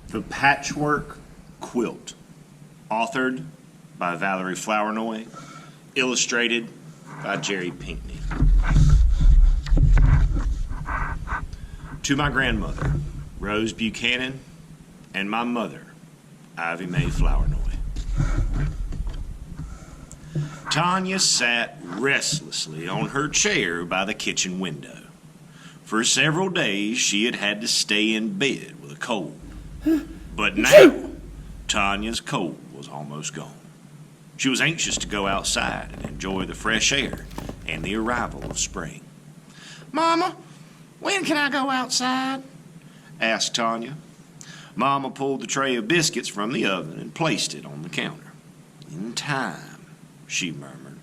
The Patchwork Quilt, authored by Valerie Flournoy, illustrated by Jerry Pinkney. To my grandmother, Rose Buchanan, and my mother, Ivy Mae Flournoy. Tanya sat restlessly on her chair by the kitchen window. For several days she had had to stay in bed with a cold. But now, Tanya's cold was almost gone. She was anxious to go outside and enjoy the fresh air and the arrival of spring. "Mama, when can I go outside?" asked Tanya. Mama pulled the tray of biscuits from the oven and placed it on the counter. "In time," she murmured,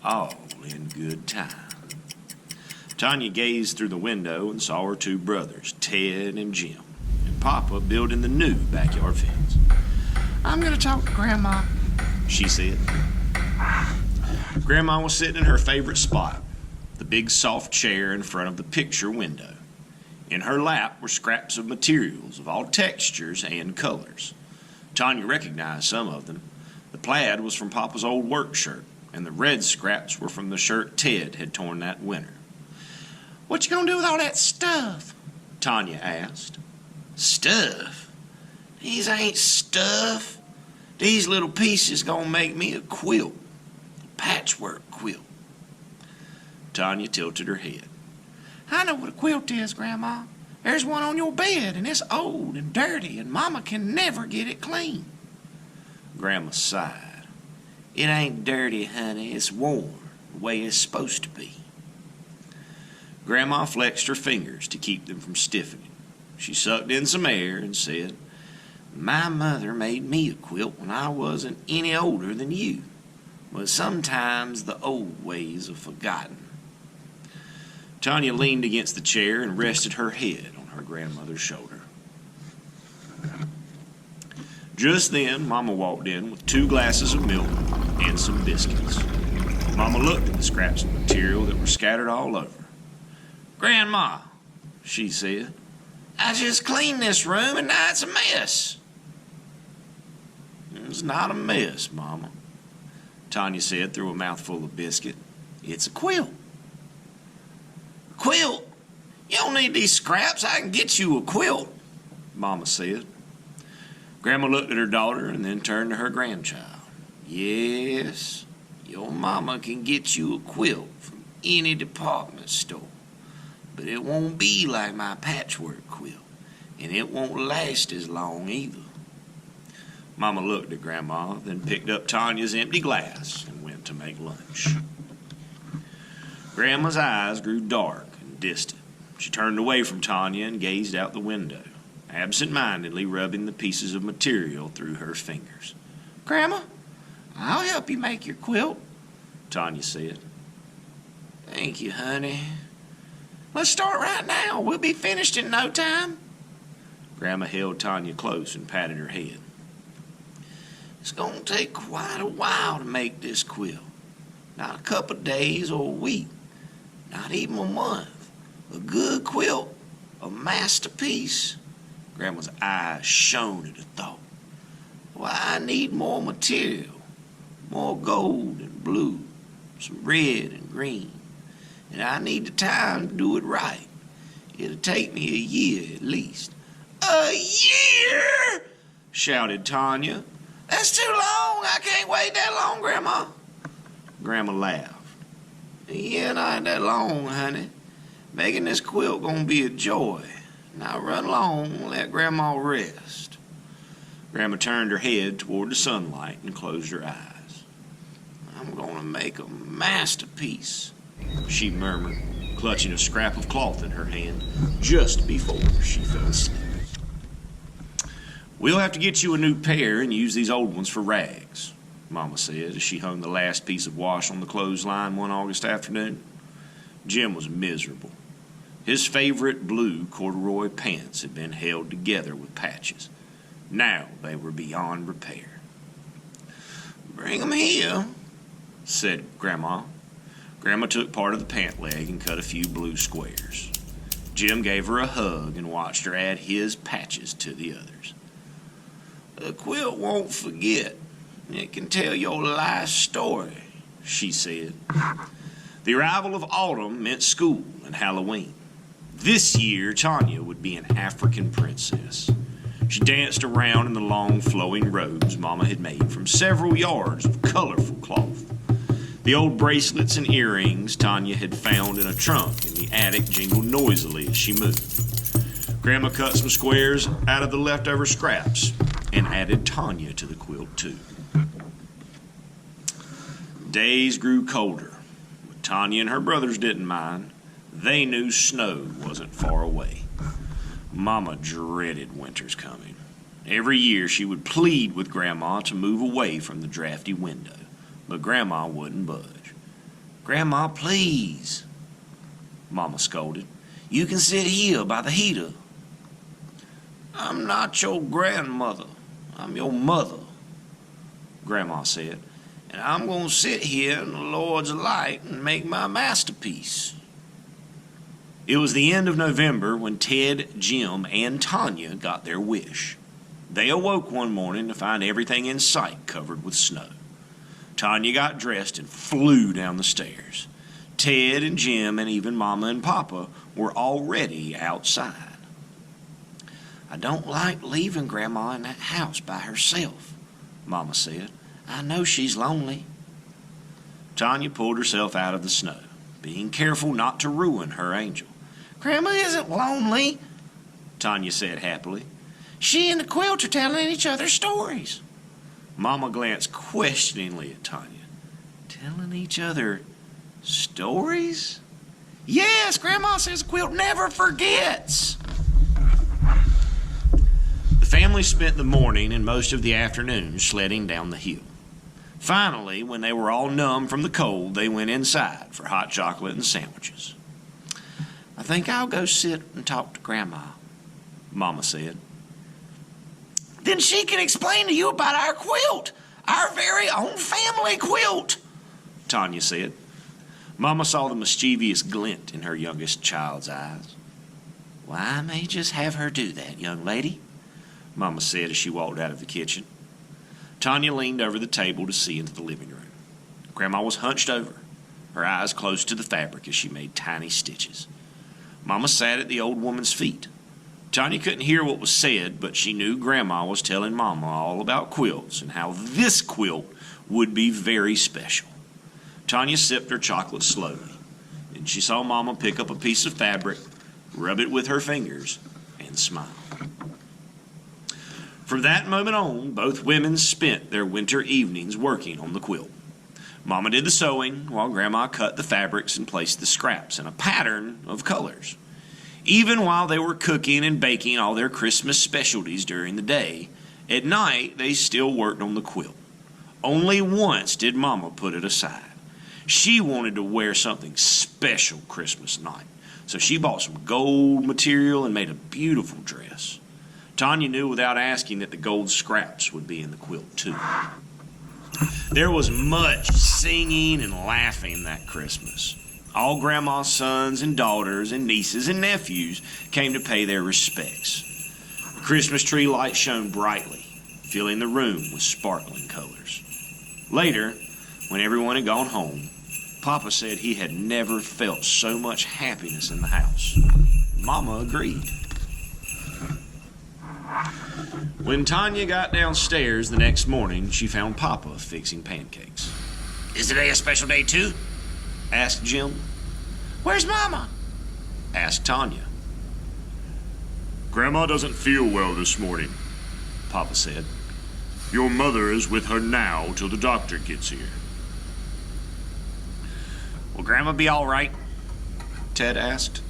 "all in good time." Tanya gazed through the window and saw her two brothers, Ted and Jim, and Papa building the new backyard fence. "I'm going to talk to Grandma," she said. Grandma was sitting in her favorite spot, the big soft chair in front of the picture window. In her lap were scraps of materials of all textures and colors. Tanya recognized some of them. The plaid was from Papa's old work shirt, and the red scraps were from the shirt Ted had torn that winter. "What you gonna do with all that stuff?" Tanya asked. "Stuff? These ain't stuff. These little pieces gonna make me a quilt, a patchwork quilt." Tanya tilted her head. "I know what a quilt is, Grandma. There's one on your bed, and it's old and dirty, and Mama can never get it clean." Grandma sighed. "It ain't dirty, honey. It's warm, the way it's supposed to be." Grandma flexed her fingers to keep them from stiffening. She sucked in some air and said, "My mother made me a quilt when I wasn't any older than you, but sometimes the old ways are forgotten." Tanya leaned against the chair and rested her head on her grandmother's shoulder. Just then, Mama walked in with 2 glasses of milk and some biscuits. Mama looked at the scraps of material that were scattered all over. "Grandma," she said, "I just cleaned this room and now it's a mess." "It's not a mess, Mama," Tanya said through a mouthful of biscuit. "It's a quilt." "Quilt? You don't need these scraps. I can get you a quilt," Mama said. Grandma looked at her daughter and then turned to her grandchild. "Yes, your mama can get you a quilt from any department store. But it won't be like my patchwork quilt, and it won't last as long either." Mama looked at Grandma, then picked up Tanya's empty glass and went to make lunch. Grandma's eyes grew dark and distant. She turned away from Tanya and gazed out the window, absent-mindedly rubbing the pieces of material through her fingers. "Grandma, I'll help you make your quilt," Tanya said. "Thank you, honey. Let's start right now. We'll be finished in no time." Grandma held Tanya close and patted her head. "It's going to take quite a while to make this quilt. Not a couple of days or a week. Not even a month. A good quilt, a masterpiece." Grandma's eyes shone at the thought. "Why, I need more material. More gold and blue. Some red and green. And I need the time to do it right. It'll take me a year at least." "A year?" shouted Tanya. "That's too long. I can't wait that long, Grandma." Grandma laughed. "A year not that long, honey. Making this quilt gonna be a joy. Now run along and let Grandma rest." Grandma turned her head toward the sunlight and closed her eyes. "I'm gonna make a masterpiece," she murmured, clutching a scrap of cloth in her hand just before she fell asleep. "We'll have to get you a new pair and use these old ones for rags," Mama said as she hung the last piece of wash on the clothesline one August afternoon. Jim was miserable. His favorite blue corduroy pants had been held together with patches. Now they were beyond repair. "Bring 'em here," said Grandma. Grandma took part of the pant leg and cut a few blue squares. Jim gave her a hug and watched her add his patches to the others. "The quilt won't forget. It can tell your life story," she said. The arrival of autumn meant school and Halloween. This year, Tanya would be an African princess. She danced around in the long flowing robes Mama had made from several yards of colorful cloth. The old bracelets and earrings Tanya had found in a trunk in the attic jingled noisily as she moved. Grandma cut some squares out of the leftover scraps and added Tanya to the quilt too. Days grew colder, but Tanya and her brothers didn't mind. They knew snow wasn't far away. Mama dreaded winter's coming. Every year she would plead with Grandma to move away from the drafty window, but Grandma wouldn't budge. "Grandma, please," Mama scolded. "You can sit here by the heater." "I'm not your grandmother. I'm your mother," Grandma said, "and I'm going to sit here in the Lord's light and make my masterpiece." It was the end of November when Ted, Jim, and Tanya got their wish. They awoke one morning to find everything in sight covered with snow. Tanya got dressed and flew down the stairs. Ted and Jim and even Mama and Papa were already outside. "I don't like leaving Grandma in that house by herself," Mama said. "I know she's lonely." Tanya pulled herself out of the snow, being careful not to ruin her angel. "Grandma isn't lonely," Tanya said happily. "She and the quilt are telling each other stories." Mama glanced questioningly at Tanya. "Telling each other stories?" "Yes, Grandma says the quilt never forgets." The family spent the morning and most of the afternoon sledding down the hill. Finally, when they were all numb from the cold, they went inside for hot chocolate and sandwiches. "I think I'll go sit and talk to Grandma," Mama said. "Then she can explain to you about our quilt, our very own family quilt," Tanya said. Mama saw the mischievous glint in her youngest child's eyes. "Well, I may just have her do that, young lady," Mama said as she walked out of the kitchen. Tanya leaned over the table to see into the living room. Grandma was hunched over, her eyes close to the fabric as she made tiny stitches. Mama sat at the old woman's feet. Tanya couldn't hear what was said, but she knew Grandma was telling Mama all about quilts and how this quilt would be very special. Tanya sipped her chocolate slowly, and she saw Mama pick up a piece of fabric, rub it with her fingers, and smile. From that moment on, both women spent their winter evenings working on the quilt. Mama did the sewing while Grandma cut the fabrics and placed the scraps in a pattern of colors. Even while they were cooking and baking all their Christmas specialties during the day, at night they still worked on the quilt. Only once did Mama put it aside. She wanted to wear something special Christmas night, so she bought some gold material and made a beautiful dress. Tanya knew without asking that the gold scraps would be in the quilt too. There was much singing and laughing that Christmas. All Grandma's sons and daughters and nieces and nephews came to pay their respects. The Christmas tree lights shone brightly, filling the room with sparkling colors. Later, when everyone had gone home, Papa said he had never felt so much happiness in the house. Mama agreed. When Tanya got downstairs the next morning, she found Papa fixing pancakes. "Is today a special day too?" asked Jim. "Where's Mama?" asked Tanya. "Grandma doesn't feel well this morning," Papa said. "Your mother is with her now till the doctor gets here." "Will Grandma be all right?" Ted asked.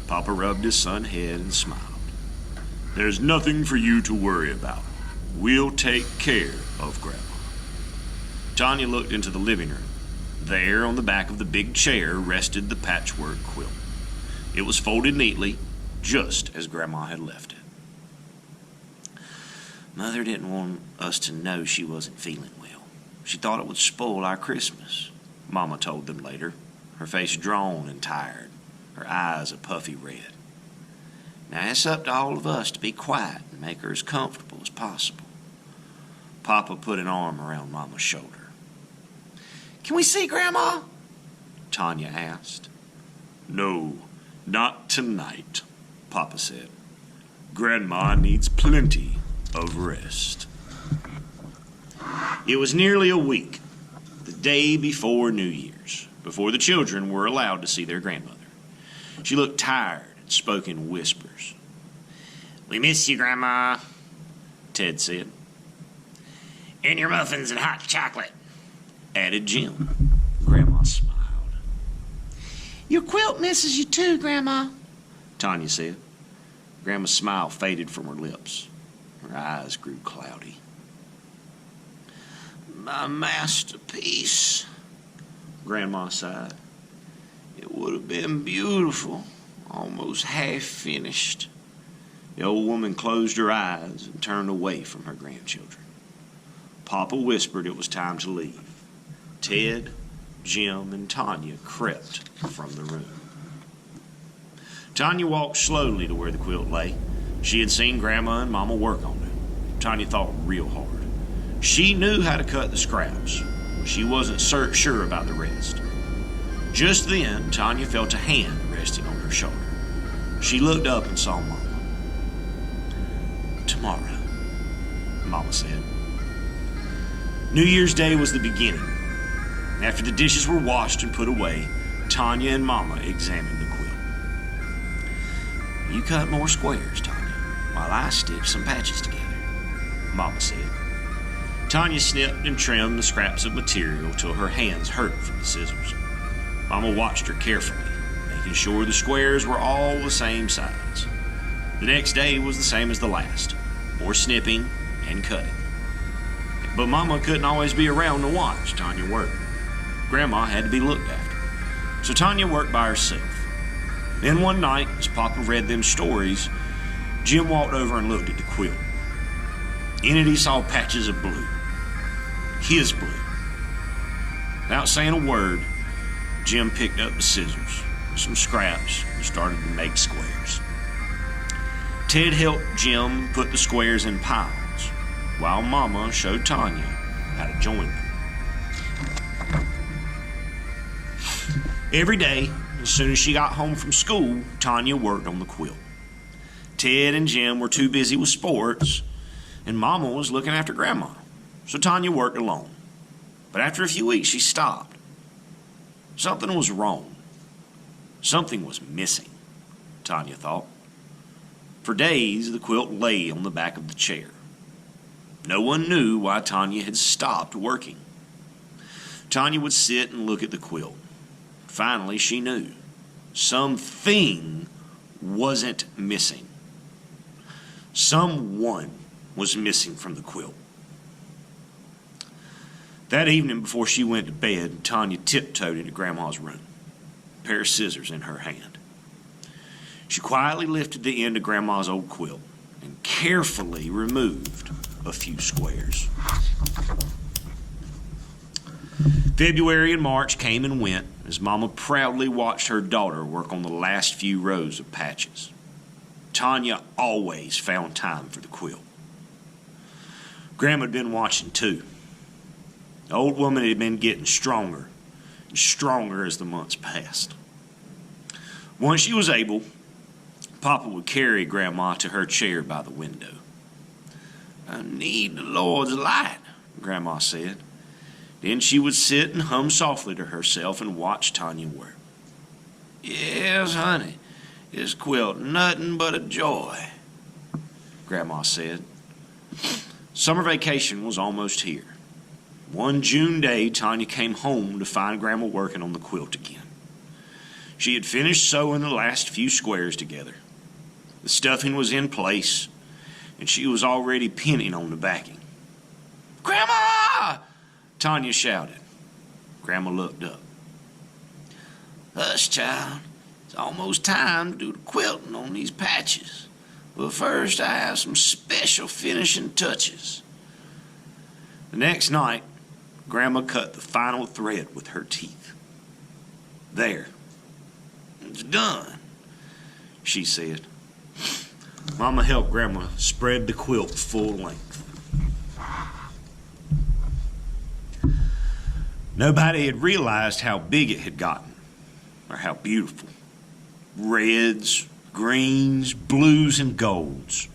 Papa rubbed his son's head and smiled. "There's nothing for you to worry about. We'll take care of Grandma." Tanya looked into the living room. There, on the back of the big chair, rested the patchwork quilt. It was folded neatly, just as Grandma had left it. "Mother didn't want us to know she wasn't feeling well. She thought it would spoil our Christmas," Mama told them later, her face drawn and tired, her eyes a puffy red. "Now it's up to all of us to be quiet and make her as comfortable as possible. Papa put an arm around Mama's shoulder. "Can we see Grandma?" Tanya asked. "No, not tonight," Papa said. "Grandma needs plenty of rest." It was nearly a week, the day before New Year's, before the children were allowed to see their grandmother. She looked tired and spoke in whispers. "We miss you, Grandma," Ted said. "And your muffins and hot chocolate," added Jim. Grandma smiled. "Your quilt misses you too, Grandma," Tanya said. Grandma's smile faded from her lips. Her eyes grew cloudy. "My masterpiece," Grandma sighed. "It would have been beautiful, almost half finished." The old woman closed her eyes and turned away from her grandchildren. Papa whispered it was time to leave. Ted, Jim, and Tanya crept from the room. Tanya walked slowly to where the quilt lay. She had seen Grandma and Mama work on it. Tanya thought real hard. She knew how to cut the scraps, but she wasn't sure about the rest. Just then, Tanya felt a hand resting on her shoulder. She looked up and saw Mama. "Tomorrow," Mama said. New Year's Day was the beginning. After the dishes were washed and put away, Tanya and Mama examined the quilt. "You cut more squares, Tanya, while I stitch some patches together," Mama said. Tanya snipped and trimmed the scraps of material till her hands hurt from the scissors. Mama watched her carefully, making sure the squares were all the same size. The next day was the same as the last, more snipping and cutting. But Mama couldn't always be around to watch Tanya work. Grandma had to be looked after, so Tanya worked by herself. Then one night, as Papa read them stories, Jim walked over and looked at the quilt. In it he saw patches of blue. His blue. Without saying a word, Jim picked up the scissors, some scraps, and started to make squares. Ted helped Jim put the squares in piles, while Mama showed Tanya how to join them. Every day, as soon as she got home from school, Tanya worked on the quilt. Ted and Jim were too busy with sports, and Mama was looking after Grandma, so Tanya worked alone. But after a few weeks, she stopped. Something was wrong. Something was missing, Tanya thought. For days, the quilt lay on the back of the chair. No one knew why Tanya had stopped working. Tanya would sit and look at the quilt. Finally, she knew. Something wasn't missing. Someone was missing from the quilt. That evening, before she went to bed, Tanya tiptoed into Grandma's room, a pair of scissors in her hand. She quietly lifted the end of Grandma's old quilt and carefully removed a few squares. February and March came and went as Mama proudly watched her daughter work on the last few rows of patches. Tanya always found time for the quilt. Grandma had been watching too. The old woman had been getting stronger and stronger as the months passed. Once she was able, Papa would carry Grandma to her chair by the window. "I need the Lord's light," Grandma said. Then she would sit and hum softly to herself and watch Tanya work. "Yes, honey, this quilt nothing but a joy," Grandma said. Summer vacation was almost here. One June day, Tanya came home to find Grandma working on the quilt again. She had finished sewing the last few squares together. The stuffing was in place, and she was already pinning on the backing. "Grandma!" Tanya shouted. Grandma looked up. "Hush, child. It's almost time to do the quilting on these patches. But first, I have some special finishing touches." The next night, Grandma cut the final thread with her teeth. "There. It's done," she said. Mama helped Grandma spread the quilt full length. Nobody had realized how big it had gotten, or how beautiful. Reds, greens, blues, and golds,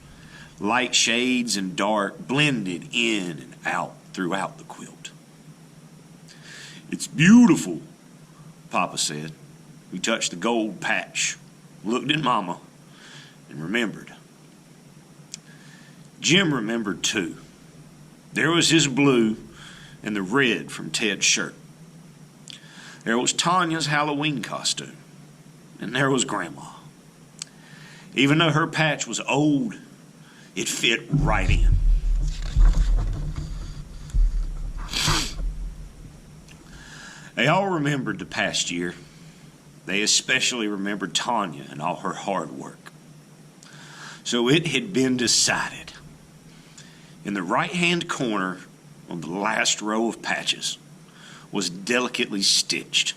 light shades and dark blended in and out throughout the quilt. "It's beautiful," Papa said. He touched the gold patch, looked at Mama, and remembered. Jim remembered too. There was his blue and the red from Ted's shirt. There was Tanya's Halloween costume, and there was Grandma. Even though her patch was old, it fit right in. They all remembered the past year. They especially remembered Tanya and all her hard work. So it had been decided. In the right-hand corner on the last row of patches was delicately stitched,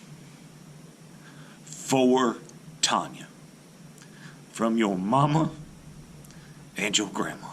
"For Tanya, from your mama and your grandma."